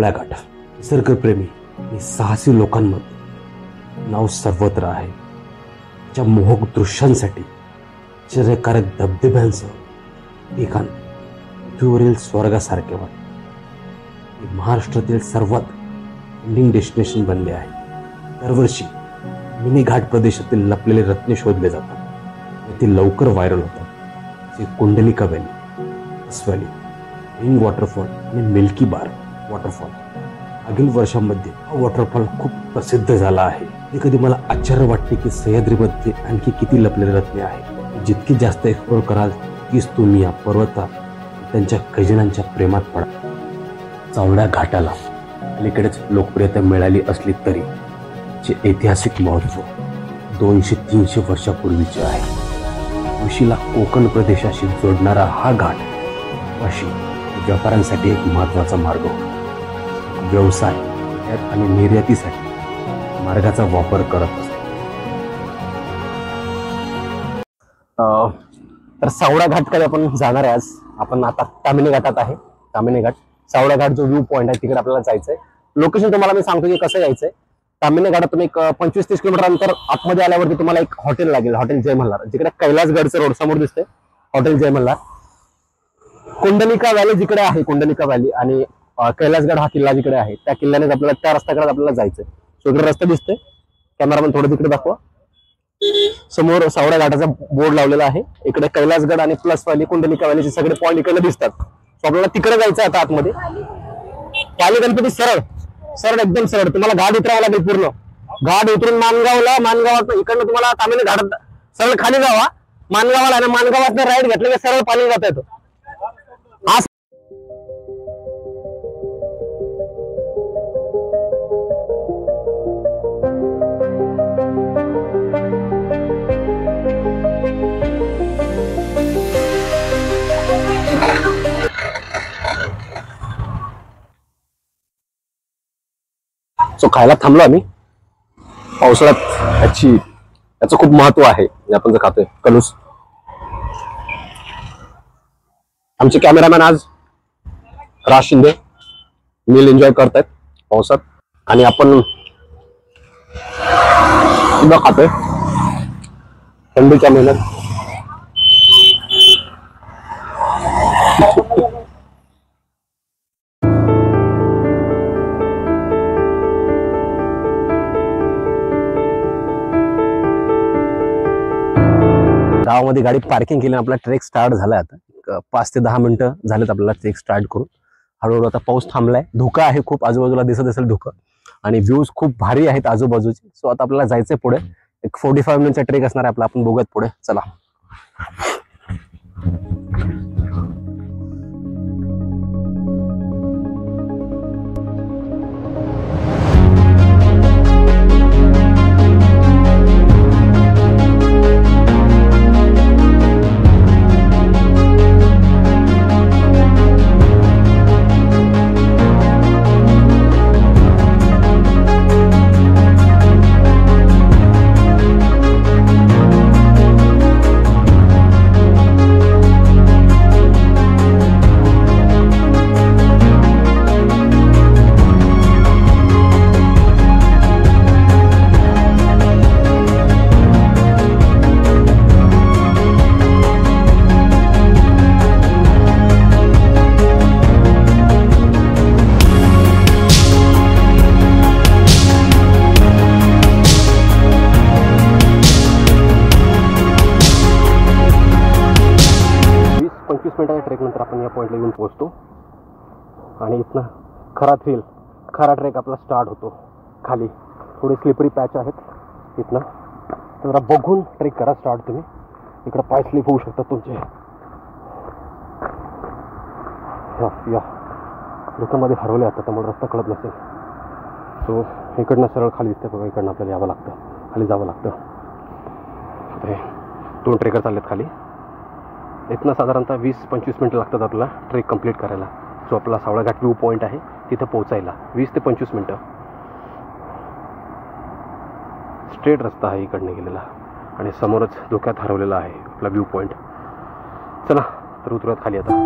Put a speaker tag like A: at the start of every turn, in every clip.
A: सावळ्या घाट निसर्गप्रेमी आणि साहसी लोकांमध्ये नाव सर्वत्र आहे. ज्या मोहक दृश्यांसाठी आश्चर्यकारक धबधब्यांसह ठिकाण पृथ्वीवरील स्वर्गासारखे वाटते. महाराष्ट्रातील सर्वात ट्रेंडिंग डेस्टिनेशन बनले आहे. दरवर्षी मिनी घाट प्रदेशातील लपलेले रत्ने शोधले जातात व ते लवकर व्हायरल होतात. जे Kundalika valley, valley, ring waterfall आणि मिल्की बार वॉटरफॉल. मागील वर्षांमध्ये हा वॉटरफॉल खूप प्रसिद्ध झाला आहे. कधी मला आश्चर्य वाटते की सह्याद्रीमध्ये आणखी किती लपलेले रत्ने आहेत. जितकी जास्त एक्सप्लोर कराल तीच तुम्ही या पर्वतात त्यांच्या खजिन्यांच्या प्रेमात पडा. सावळ्या घाटाला अलीकडेच लोकप्रियता मिळाली असली तरी चे ऐतिहासिक महत्त्व 200-300 वर्षापूर्वीचे आहे. उशीला कोकण प्रदेशाशी जोडणारा हा घाट वाशी व्यापाऱ्यांसाठी एक महत्त्वाचा मार्ग होता. व्यवसाय आणि निर्यातीसाठी मार्गाचा वापर करत असतो. तर सावळा घाटकडे आपण जाणार आहे. आज आपण आता ताम्हिणी घाटात आहे. ताम्हिणी घाट, सावळा घाट जो व्ह्यू पॉइंट आहे तिकडे आपल्याला जायचंय. लोकेशन तुम्हाला मी सांगतो की कसं यायचंय. ताम्हिणी घाटात तुम्ही 25-30 किलोमीटर अंतर आतमध्ये आल्यावरती तुम्हाला एक हॉटेल लागेल, हॉटेल जय मल्हार, जिकडे कैलासगडचं रोड समोर दिसते, हॉटेल जय मल्हार. कुंडलिका व्हॅली जिकडे आहे, कुंडलिका व्हॅली आणि कैलासगड हा किल्ला जिकडे आहे त्या किल्ल्याने आपल्याला त्या रस्त्याकडे आपल्याला जायचंय. सगळे रस्ता दिसते. कॅमेरामॅन थोडं तिकडे दाखवा. समोर सावळ्या घाटाचा बोर्ड लावलेला आहे. इकडे कैलासगड आणि प्लस व्हॅली, कुंडलिका व्हॅलीचे सगळे पॉईंट इकडे दिसतात. सो आपल्याला तिकडे जायचं आता आतमध्ये. पाली गणपती सरळ सरळ एकदम सरळ तुम्हाला घाट उतरावं लागेल. पूर्ण घाट उतरून मानगावात इकडनं तुम्हाला ताम्हिणी घाटात सरळ खाली जावा मानगावाला आणि मानगावात राईट घेतलं की सरळ पाणी जाता येतं. सो खायला थांबलो आम्ही. पावसाळ्यात याचं खूप महत्व आहे. आपण जे खातोय कलूस. आमचे कॅमेरामॅन आज राज शिंदे मील एन्जॉय करतायत पावसात आणि आपण सुद्धा खातोय थंडीच्या महिन्यात. गावामध्ये गाडी पार्किंग केली. आपला ट्रेक स्टार्ट झाला. आता 5 ते 10 मिनिटं झालेत आपल्याला ट्रेक स्टार्ट करून. हळूहळू आता पाऊस थांबलाय. धुकं आहे खूप, आजूबाजूला दिसत असेल धुकं आणि व्ह्यूज खूप भारी आहेत आजूबाजूचे. सो आता आपल्याला जायचंय पुढे. एक 45 मिनिटचा ट्रेक असणार आहे आपला. आपण बघूयात पुढे. चला. ट्रेक नंतर आपण या पॉइंटला येऊन पोहोचतो आणि इथनं खरा ट्रेक आपला स्टार्ट होतो. खाली थोडे स्लिपरी पॅच आहेत इथनं. जरा बघून ट्रेक करा स्टार्ट तुम्ही. इकडं पाय स्लिप होऊ शकतात तुमचे. या दुकानामध्ये हरवले आता त्यामुळे रस्ता कळत नसेल. सो इकडनं सरळ खाली दिसते बघा. इकडनं आपल्याला यावं लागतं, खाली जावं लागतं. 2 ट्रेकर चाललेत खाली. इथनं साधारणतः 20-25 मिनिटं लागतात आपला ट्रेक कंप्लीट करायला. जो आपला सावळा घाट व्ह्यू पॉईंट आहे तिथं पोहोचायला 20 ते 25 मिनिटं. स्ट्रेट रस्ता आहे इकडनं गेलेला आणि समोरच धोक्यात हरवलेला आहे आपला व्ह्यू पॉईंट. चला तर उतरत खाली आता.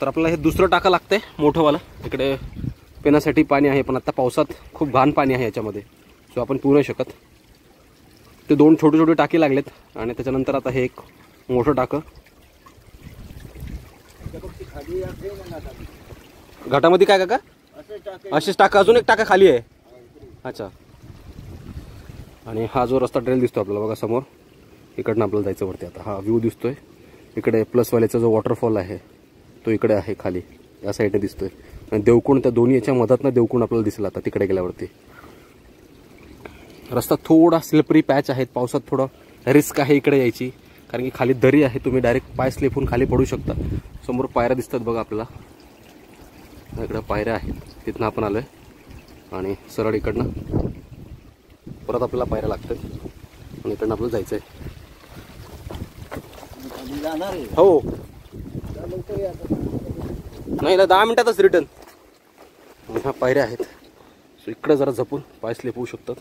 B: तर आपल्याला हे दुसरं टाका लागतंय मोठंवालं. इकडे पिण्यासाठी पाणी आहे, पण आता पावसात खूप घाण पाणी आहे याच्यामध्ये, सो आपण पिऊ नाही शकत. ते 2 छोटे छोटे टाके लागलेत आणि त्याच्यानंतर आता हे एक मोठं टाकं. घाटामध्ये काय काका असेच टाका, अजून एक टाका खाली आहे. अच्छा. आणि हा जो रस्ता ट्रेल दिसतो आपल्याला बघा समोर, इकडनं आपल्याला जायचं वरती. आता हा व्ह्यू दिसतोय. इकडे प्लसवाल्याचा जो वॉटरफॉल आहे तो इकडे आहे खाली, या साईडने दिसतोय. आणि देवकुंड, त्या दोन्ही याच्या मधातनं देवकुंड आपल्याला दिसला आता तिकडे गेल्यावरती. रस्ता थोडा स्लिपरी पॅच आहे, पावसात थोडं रिस्क आहे इकडे यायची, कारण की खाली दरी आहे. तुम्ही डायरेक्ट पाय स्लिप होऊन खाली पडू शकता. समोर पायऱ्या दिसतात बघा आपल्याला, इकडं पायऱ्या आहेत, तिथनं आपण आलोय. आणि सरळ इकडनं परत आपल्याला पायऱ्या लागतात आणि इकडनं आपल्याला जायचं आहे. हो नाही ना, 10 मिनिटातच रिटर्न. ह्या पायऱ्या आहेत, सो इकडे जरा जपून पाय स्लिप होऊ शकतात.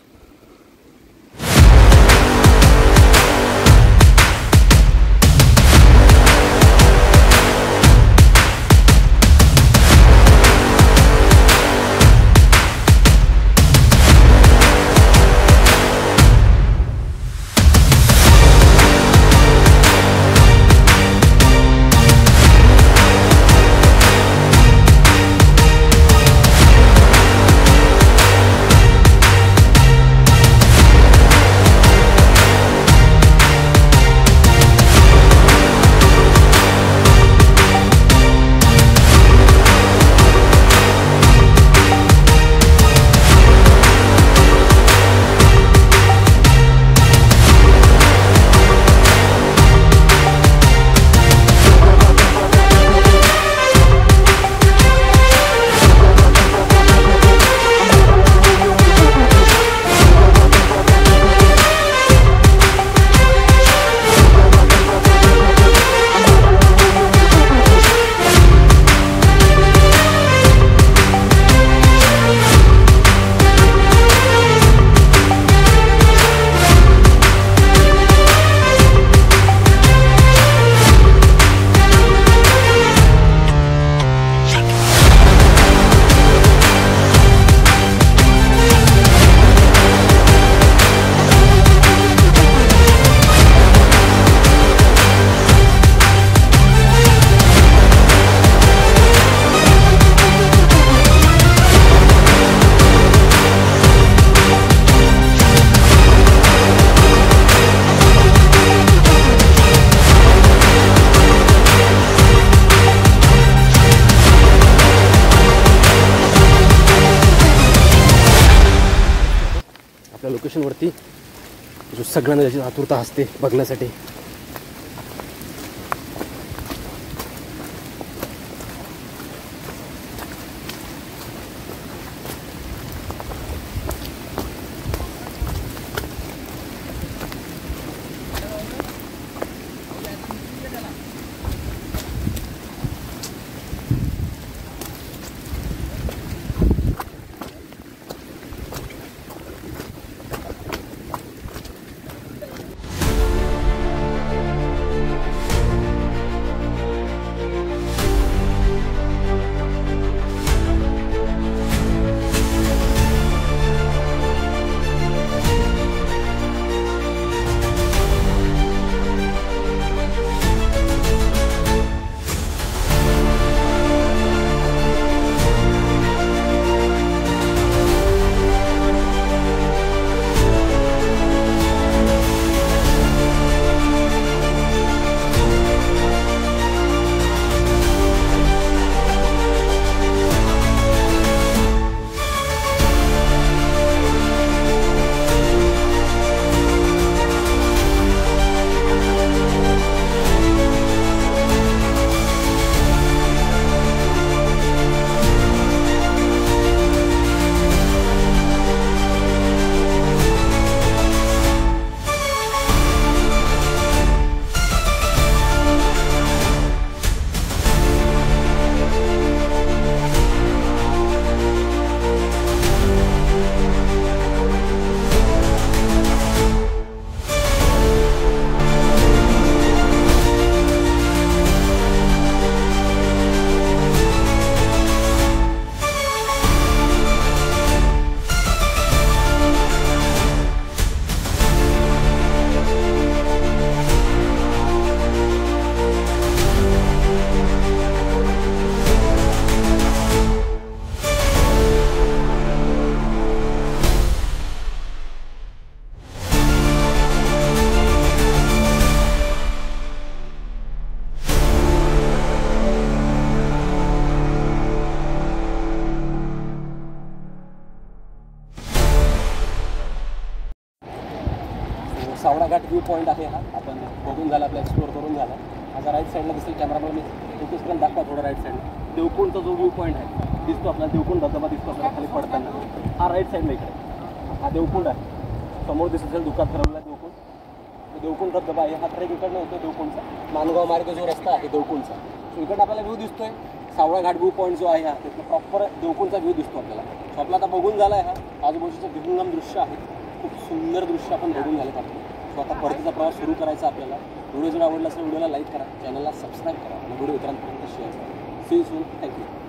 B: आपल्या लोकेशनवरती जो सगळ्यांना त्याची आतुरता असते बघण्यासाठी. व्ह्यू पॉईंट आहे हा, आपण बघून झाला, आपला एक्सप्लोअर करून झाला. आता राईट साईडला दिसेल कॅमेरामध्ये मी फोकसपर्यंत दाखवा थोडा राईट साईडला. देवकुंडचा जो व्ह्यू पॉईंट आहे दिसतो आपल्याला, देवकुंड धबधबा दिसतो आपल्याला खाली पडताना. हा राईट साईडला इकडे हा देवकुंड आहे, समोर दिसत असेल दुकान ठरवला देवकुंड. देवकुंड धबधबा आहे, हा ट्रेक इकडनं होतो देवकुंडचा. मानगाव मार्ग जो रस्ता आहे देवकुंडचा, सो इकडनं आपल्याला व्ह्यू दिसतोय. सावळा घाट व्ह्यू पॉईंट जो आहे हा, तिथं प्रॉपर देवकुंडचा व्ह्यू दिसतो आपल्याला. सो आपला आता बघून झाला आहे हा आजूबाजूचं विहंगम दृश्य आहे, खूप सुंदर दृश्य आपण बघून झालेत आपण. सो आता परतीचा प्रवास सुरू करायचा आपल्याला. व्हिडिओ जर आवडला असेल व्हिडिओला लाईक करा, चॅनलला सबस्क्राईब करा आणि व्हिडिओ इतरांपर्यंत शेअर करा. See you soon, thank you.